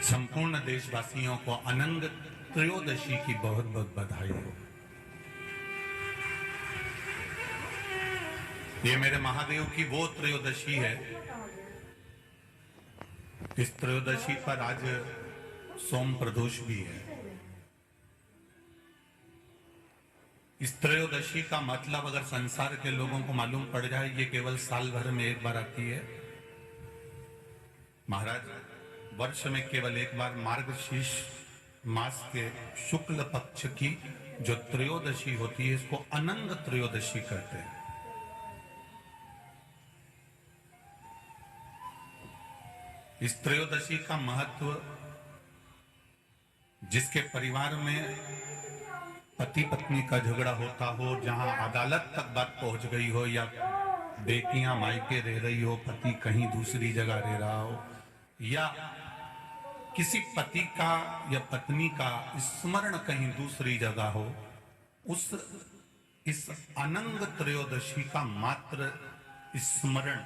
संपूर्ण देशवासियों को अनंग त्रयोदशी की बहुत बहुत बधाई हो। ये मेरे महादेव की वो त्रयोदशी है। इस त्रयोदशी पर आज सोम प्रदोष भी है। इस त्रयोदशी का मतलब अगर संसार के लोगों को मालूम पड़ जाए, ये केवल साल भर में एक बार आती है। महाराज, वर्ष में केवल एक बार मार्गशीर्ष मास के शुक्ल पक्ष की जो त्रयोदशी होती है, इसको अनंग त्रयोदशी कहते हैं। इस त्रयोदशी का महत्व, जिसके परिवार में पति पत्नी का झगड़ा होता हो, जहां अदालत तक बात पहुंच गई हो, या बेटियां मायके रह रही हो, पति कहीं दूसरी जगह रह रहा हो, या किसी पति का या पत्नी का स्मरण कहीं दूसरी जगह हो, इस अनंग त्रयोदशी का मात्र स्मरण,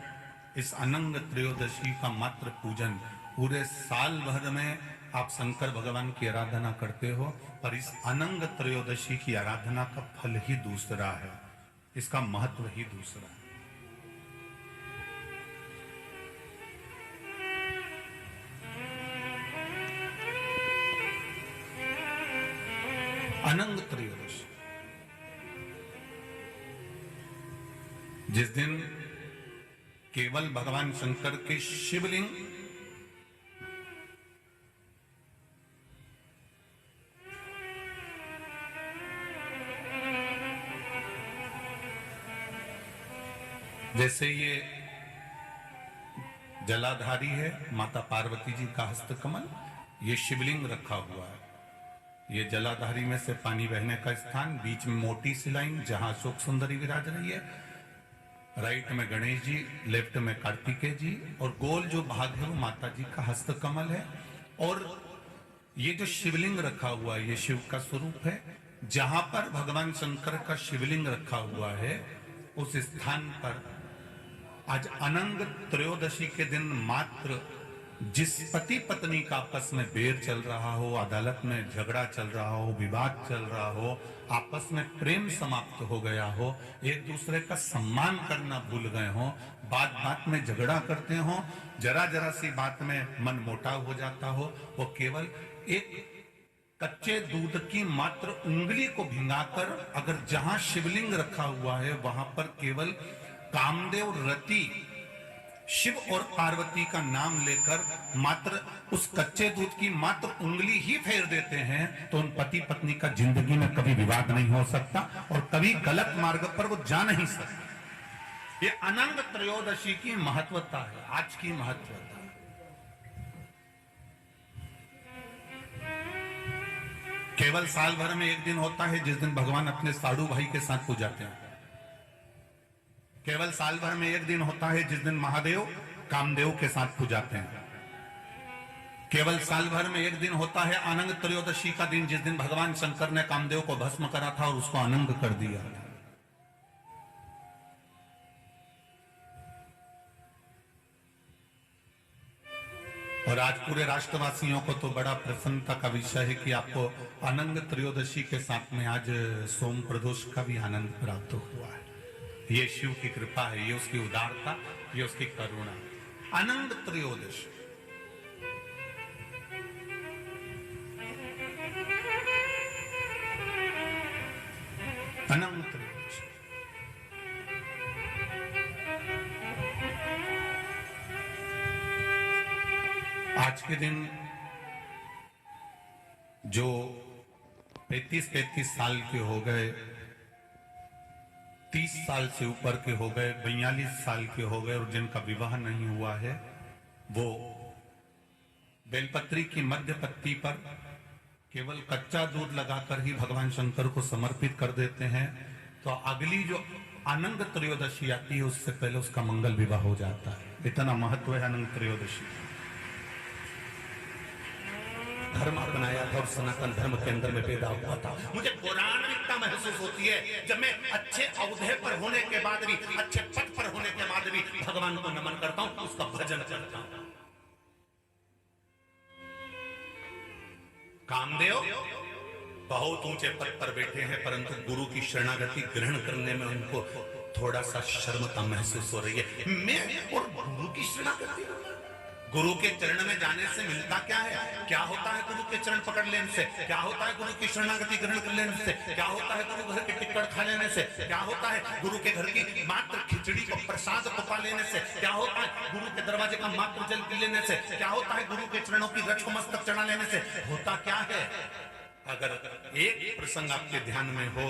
इस अनंग त्रयोदशी का मात्र पूजन, पूरे साल भर में आप शंकर भगवान की आराधना करते हो, पर इस अनंग त्रयोदशी की आराधना का फल ही दूसरा है, इसका महत्व ही दूसरा है। अनंग त्रयोदशी, जिस दिन केवल भगवान शंकर के शिवलिंग जैसे ये जलाधारी है माता पार्वती जी का हस्तकमल, ये शिवलिंग रखा हुआ है। ये जलाधारी में से पानी बहने का स्थान, बीच में मोटी सी लाइन जहां अशोक सुंदरी विराज रही है, राइट में गणेश जी, लेफ्ट में कार्तिकेय जी, और गोल जो भाग है वो माता जी का हस्तकमल है। और ये जो शिवलिंग रखा हुआ है, ये शिव का स्वरूप है। जहां पर भगवान शंकर का शिवलिंग रखा हुआ है, उस स्थान पर आज अनंग त्रयोदशी के दिन मात्र जिस पति पत्नी का आपस में बैर चल रहा हो, अदालत में झगड़ा चल रहा हो, विवाद चल रहा हो, आपस में प्रेम समाप्त हो गया हो, एक दूसरे का सम्मान करना भूल गए हो, बात बात में झगड़ा करते हो, जरा जरा सी बात में मन मोटाव हो जाता हो, वो केवल एक कच्चे दूध की मात्र उंगली को भिंगाकर अगर जहां शिवलिंग रखा हुआ है वहां पर केवल कामदेव रति शिव और पार्वती का नाम लेकर मात्र उस कच्चे दूध की मात्र उंगली ही फेर देते हैं, तो उन पति पत्नी का जिंदगी में कभी विवाद नहीं हो सकता और कभी गलत मार्ग पर वो जा नहीं सकता। ये अनंग त्रयोदशी की महत्वता है, आज की महत्वता। केवल साल भर में एक दिन होता है जिस दिन भगवान अपने साड़ू भाई के साथ पूजाते हैं। केवल साल भर में एक दिन होता है जिस दिन महादेव कामदेव के साथ पूजाते हैं। केवल साल भर में एक दिन होता है अनंग त्रयोदशी का दिन, जिस दिन भगवान शंकर ने कामदेव को भस्म करा था और उसको अनंग कर दिया था। और आज पूरे राष्ट्रवासियों को तो बड़ा प्रसन्नता का विषय है कि आपको अनंग त्रयोदशी के साथ में आज सोम प्रदोष का भी आनंद प्राप्त हुआ है। ये शिव की कृपा है, ये उसकी उदारता, ये उसकी करुणा। अनंग त्रयोदशी, अनंग त्रयोदशी। आज के दिन जो 35 साल के हो गए, 30 साल से ऊपर के हो गए, 42 साल के हो गए और जिनका विवाह नहीं हुआ है, वो बेलपत्री की मध्य पत्ती पर केवल कच्चा दूध लगाकर ही भगवान शंकर को समर्पित कर देते हैं, तो अगली जो अनंग त्रयोदशी आती है उससे पहले उसका मंगल विवाह हो जाता है। इतना महत्व है अनंग त्रयोदशी। धर्म अपनाया था और सनातन धर्म के अंदर में पैदा हुआ था। मुझे पौराणिकता महसूस होती है जब मैं अच्छे औहदे पर होने के बाद भी, अच्छे पद पर होने के बाद भी भगवान को नमन करता हूं, उसका भजन करता हूं। कामदेव बहुत ऊंचे पद पर बैठे हैं, परंतु गुरु की शरणागति ग्रहण करने में उनको थोड़ा सा शर्मता महसूस हो रही है। मैं और गुरु की शरणागति, गुरु के चरण में जाने से मिलता क्या है? क्या होता है गुरु के चरण पकड़ लेने से? क्या होता है गुरु की शरणागति ग्रहण कर लेने से? क्या होता है गुरु घर के टिक्कड़ खा लेने से? क्या होता है गुरु के घर की मात्र खिचड़ी को प्रसाद को पा लेने से? क्या होता है गुरु के दरवाजे का मात्र जल पी लेने से? क्या होता है गुरु के चरणों की रज को मस्तक चढ़ा लेने से? होता क्या है? अगर एक प्रसंग आपके ध्यान में हो,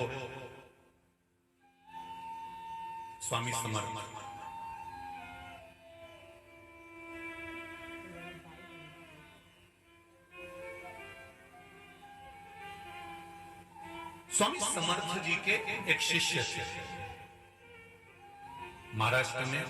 स्वामी समर्थ स्वामी समर्थ जी के एक शिष्य थे। महाराष्ट्र में